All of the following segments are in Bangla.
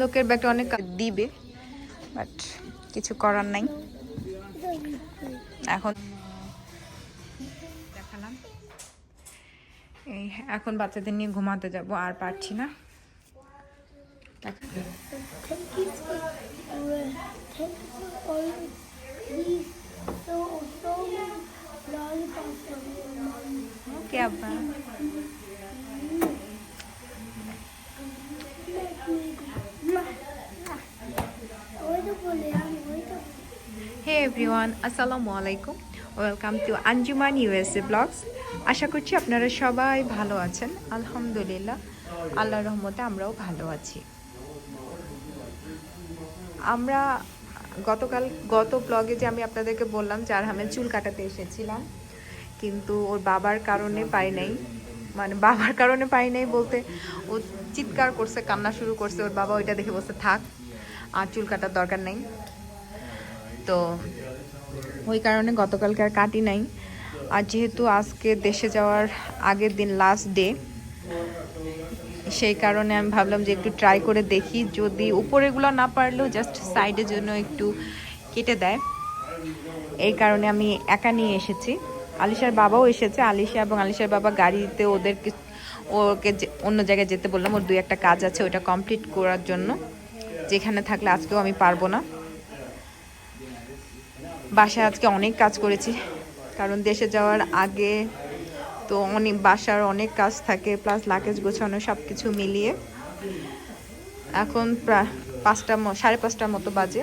লোকের ব্যাগটা অনেক দিবে, বাট কিছু করার নাই। এখন দেখালাম এই, এখন বাচ্চাদের নিয়ে ঘুমাতে যাব, আর পারছি না। ওকে আব্বা। হে এভরিওয়ান, আসসালামু আলাইকুম, welcome to Anjuman USA blogs. আশা করছি আপনারা সবাই ভালো আছেন। আলহামদুলিল্লাহ, আল্লাহর রহমতে আমরাও ভালো আছি। আমরা গত ব্লগে যে আমি আপনাদেরকে বললাম যে আরহামের চুল কাটাতে এসেছিলাম, কিন্তু ওর বাবার কারণে পাই নাই। মানে বাবার কারণে পাই নাই বলতে, ও চিৎকার করছে, কান্না শুরু করছে। ওর বাবা ওইটা দেখে বলছে থাক, আর চুল কাটার দরকার নেই। তো ওই কারণে গতকালকে আর কাটি নাই। আর যেহেতু আজকে দেশে যাওয়ার আগের দিন, লাস্ট ডে, সেই কারণে আমি ভাবলাম যে একটু ট্রাই করে দেখি, যদি উপরেগুলো না পারলেও জাস্ট সাইডের জন্য একটু কেটে দেয়। এই কারণে আমি একা নিয়ে এসেছি। আলিশার বাবাও এসেছে। আলিশা এবং আলিশার বাবা গাড়িতে ওকে অন্য জায়গায় যেতে বললাম, ওর 2-1 কাজ আছে, ওইটা কমপ্লিট করার জন্য। যেখানে থাকলে আজকেও আমি পারবো না। বাসায় আজকে অনেক কাজ করেছি, কারণ দেশে যাওয়ার আগে তো বাসার অনেক কাজ থাকে, প্লাস লাগেজ গোছানো, সব কিছু মিলিয়ে এখন প্রায় 5:30 মতো বাজে।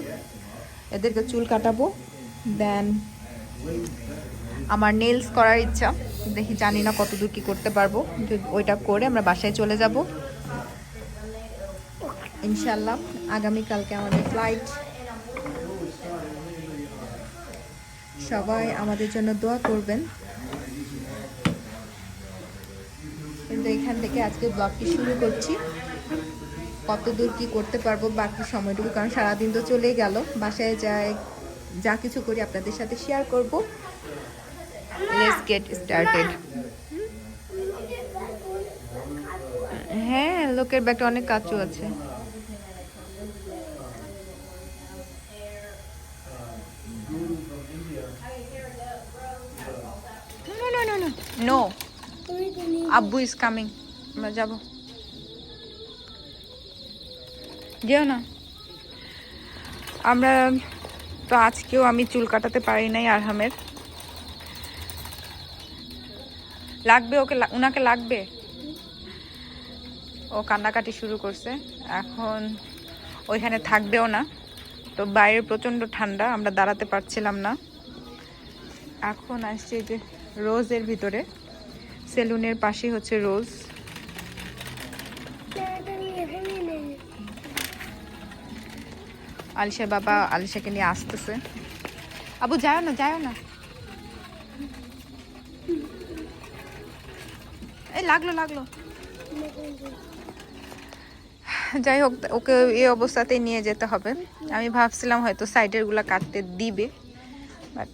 এদেরকে চুল কাটাবো, দেন আমার নেলস করার ইচ্ছা, দেখি, জানি না কতদূর কি করতে পারবো। ওইটা করে আমরা বাসায় চলে যাব ইনশাল্লাহ। আগামীকালকে আমাদের ফ্লাইট। সবাই আমাদের জন্য দোয়া করবেন। কিন্তু এখান থেকে আজকে ব্লগটি শুরু করছি, কতদূর কি করতে পারবো বাকি সময়টুকু, কারণ সারাদিন তো চলেই গেল। বাসায় যা কিছু করি আপনাদের সাথে শেয়ার করব। Let's get started. হ্যাঁ, লোকের ব্যাগটা অনেক কাচু আছে। নো, আব্বু ইজ কামিং, আমরা যাবো। যেও না। আমরা তো আজকেও আমি চুল কাটাতে পারি নাই আরহামের। লাগবে উনাকে লাগবে। ও কান্নাকাটি শুরু করছে, এখন ওইখানে থাকবেও না। তো বাইরে প্রচণ্ড ঠান্ডা, আমরা দাঁড়াতে পারছিলাম না। এখন আসছে যে রোজের ভিতরে, সেলুনের পাশে হচ্ছে রোজ। আলিশার বাবা আলিশাকে নিয়ে আসতেছে। আবু যাও না, যাও না। এই লাগলো। যাই হোক, ওকে এই অবস্থাতেই নিয়ে যেতে হবে। আমি ভাবছিলাম হয়তো সাইডের গুলা কাটতে দিবে, বাট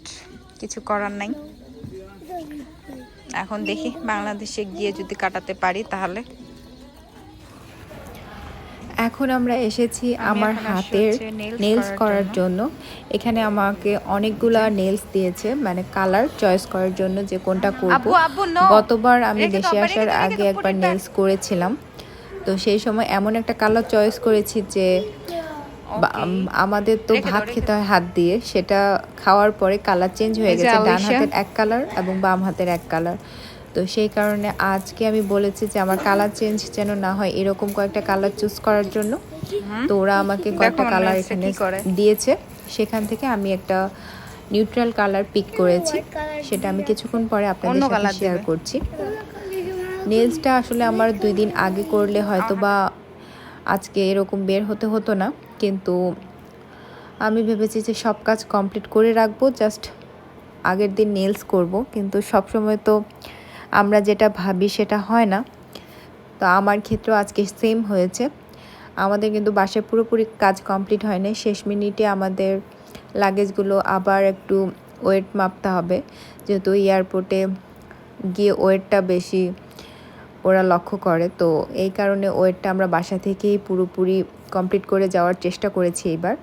কিছু করার নাই। এখন দেখি বাংলাদেশে গিয়ে যদি কাটাতে পারি তাহলে। এখন আমরা এসেছি আমার হাতের নেলস করার জন্য। এখানে আমাকে অনেকগুলা নেলস দিয়েছে, মানে কালার চয়েস করার জন্য যে কোনটা করব। গতবার আমি দেশে আসার আগে একবার নেলস করেছিলাম, তো সেই সময় এমন একটা কালার চয়েস করেছি যে আমাদের তো ভাত খেতে হয় হাত দিয়ে, সেটা খাওয়ার পরে কালার চেঞ্জ হয়ে গেছে, ডান হাতের এক কালার এবং বাম হাতের এক কালার। তো সেই কারণে আজকে আমি বলেছি যে আমার কালার চেঞ্জ যেন না হয়, এরকম কয়েকটা কালার চুজ করার জন্য। তো ওরা আমাকে কয়েকটা কালার এখানে দিয়েছে, সেখান থেকে আমি একটা নিউট্রাল কালার পিক করেছি। সেটা আমি কিছুক্ষণ পরে আপনাদের সাথে শেয়ার করছি। নেলসটা আসলে আমার 2 দিন আগে করলে হয়তো বা আজকে এরকম বের হতো না, কিন্তু আমি ভেবেছি যে সব কাজ কমপ্লিট করে রাখবো, জাস্ট আগের দিন নেলস করব। কিন্তু সবসময় তো আমরা যেটা ভাবি সেটা হয় না। তো আমার ক্ষেত্রেও আজকে সেম হয়েছে। আমাদের কিন্তু বাসায় পুরোপুরি কাজ কমপ্লিট হয় না, শেষ মিনিটে আমাদের লাগেজগুলো আবার একটু ওয়েট মাপতে হবে, যেহেতু এয়ারপোর্টে গিয়ে ওয়েটটা বেশি ওরা লক্ষ্য করে। তো এই কারণে ওয়েটটা আমরা বাসা থেকেই পুরোপুরি কমপ্লিট করে যাওয়ার চেষ্টা করেছি এইবার।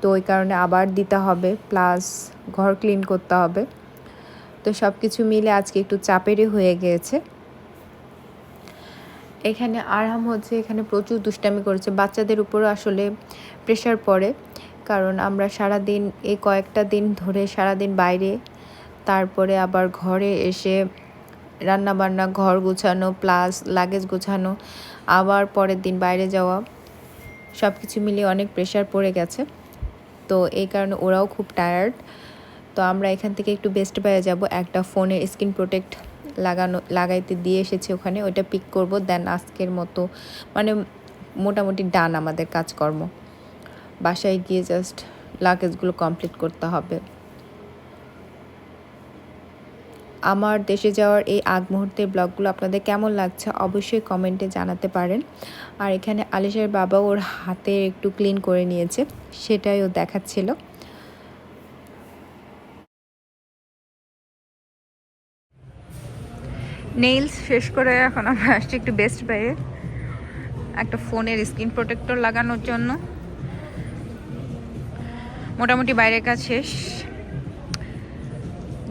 তো ওই কারণে আবার দিতে হবে, প্লাস ঘর ক্লিন করতে হবে। তো সব কিছু মিলে আজকে একটু চাপেরই হয়ে গিয়েছে। এখানে আরহাম হচ্ছে এখানে প্রচুর দুষ্টামি করেছে। বাচ্চাদের উপরও আসলে প্রেশার পড়ে, কারণ আমরা সারাদিন এই কয়েকটা দিন ধরে সারাদিন বাইরে, তারপরে আবার ঘরে এসে রান্নাবান্না, ঘর গোছানো, প্লাস লাগেজ গোছানো, আবার পরের দিন বাইরে যাওয়া, সব কিছু মিলিয়ে অনেক প্রেশার পড়ে গেছে। তো এই কারণে ওরাও খুব টায়ার্ড। তো আমরা এখান থেকে একটু বেস্ট বাইয়ে যাব, একটা ফোনের স্ক্রিন প্রোটেক্ট লাগাইতে দিয়ে এসেছি ওখানে, ওইটা পিক করব। দেন আজকের মতো মানে মোটামুটি ডান আমাদের কাজকর্ম। বাসায় গিয়ে জাস্ট লাগেজগুলো কমপ্লিট করতে হবে। আমার দেশে যাওয়ার এই আগ মুহূর্তের ব্লগগুলো আপনাদের কেমন লাগছে অবশ্যই কমেন্টে জানাতে পারেন। আর এখানে আলিশার বাবা ওর হাতে একটু ক্লিন করে নিয়েছে, সেটাই ও দেখাচ্ছিল। নেইলস শেষ করে এখন আমরা আসছি একটু বেস্ট বাইয়ে একটা ফোনের স্ক্রিন প্রোটেক্টর লাগানোর জন্য। মোটামুটি বাইরের কাজ শেষ,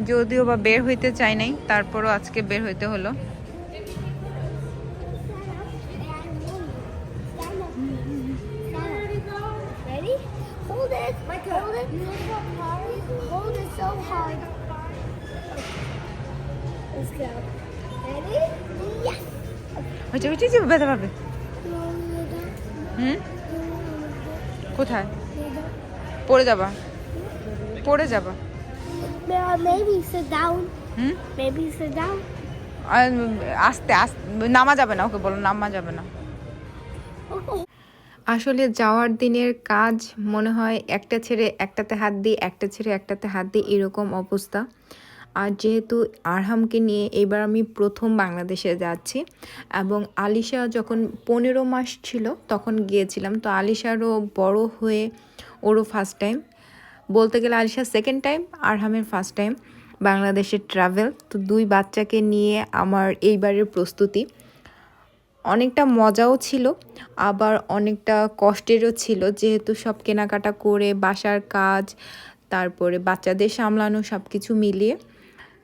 যদিও বা বের হইতে চাই নাই, তারপরও আজকে বের হইতে হলো। ব্যথা পাবে। কোথায় পড়ে যাবা? পড়ে যাবা। Maybe sit down. Maybe sit down. আস্তে আস্তে নামা যাবে না, ওকে বলো নামা যাবে না। আসলে যাওয়ার দিনের কাজ মনে হয় একটা ছেড়ে একটাতে হাত দিই, একটা ছেড়ে একটাতে হাত দিই, এরকম অবস্থা। আর যেহেতু আরহামকে নিয়ে এবার আমি প্রথম বাংলাদেশে যাচ্ছি, এবং আলিশা যখন 15 মাস ছিল তখন গিয়েছিলাম। তো আলিশারও বড় হয়ে ওরও ফার্স্ট টাইম, বলতে গেলে আলিশার সেকেন্ড টাইম, আরহামের ফার্স্ট টাইম বাংলাদেশের ট্রাভেল। তো দুই বাচ্চাকে নিয়ে আমার এইবারের প্রস্তুতি অনেকটা মজাও ছিল, আবার অনেকটা কষ্টেরও ছিল, যেহেতু সব কেনাকাটা করে বাসার কাজ, তারপরে বাচ্চাদের সামলানো, সব কিছু মিলিয়ে।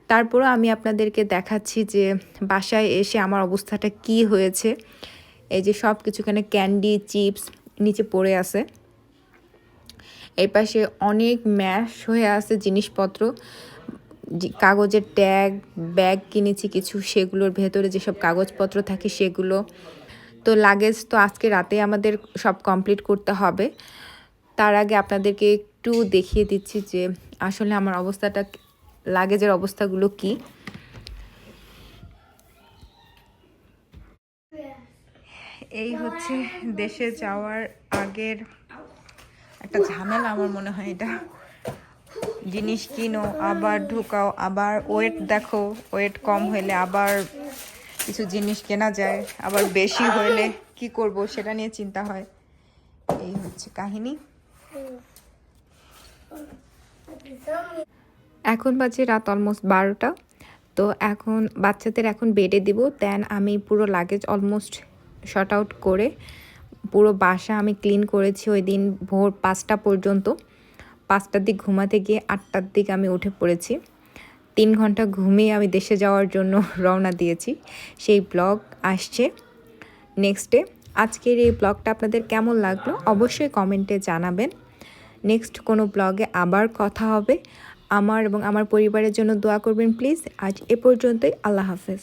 তারপরও আমি আপনাদেরকে দেখাচ্ছি যে বাসায় এসে আমার অবস্থাটা কি হয়েছে। এই যে সব কিছু, এখানে ক্যান্ডি, চিপস নিচে পড়ে আছে, এই পাশে অনেক ম্যাশ হয়ে আছে জিনিসপত্র, কাগজের ট্যাগ, ব্যাগ কিনেছি কিছু, সেগুলোর ভেতরে যেসব কাগজপত্র থাকে সেগুলো। তো লাগেজ তো আজকে রাতে আমাদের সব কমপ্লিট করতে হবে। তার আগে আপনাদেরকে একটু দেখিয়ে দিচ্ছি যে আসলে আমার অবস্থাটা, লাগেজের অবস্থাগুলো কি। এই হচ্ছে দেশে যাওয়ার আগের একটা ঝামেলা আমার মনে হয় এটা। জিনিস কিনো, আবার ঢুকাও, আবার ওয়েট দেখো, ওয়েট কম হইলে আবার কিছু জিনিস কেনা যায়, আবার বেশি হইলে কি করব সেটা নিয়ে চিন্তা হয়। এই হচ্ছে কাহিনী। এখন বাজে রাত অলমোস্ট 12টা। তো এখন বাচ্চাদের এখন বেডে দিব, দেন আমি পুরো লাগেজ অলমোস্ট শর্ট আউট করে পুরো বাসা আমি ক্লিন করেছি ওই দিন ভোর 5টা পর্যন্ত। 5টার দিক ঘুমাতে গিয়ে 8টার দিক আমি উঠে পড়েছি। 3 ঘন্টা ঘুমিয়ে আমি দেশে যাওয়ার জন্য রওনা দিয়েছি। সেই ব্লগ আসছে নেক্সট ডে। আজকের এই ব্লগটা আপনাদের কেমন লাগলো অবশ্যই কমেন্টে জানাবেন। নেক্সট কোনো ব্লগে আবার কথা হবে। আমার এবং আমার পরিবারের জন্য দোয়া করবেন প্লিজ। আজ এ পর্যন্তই, আল্লাহ হাফেজ।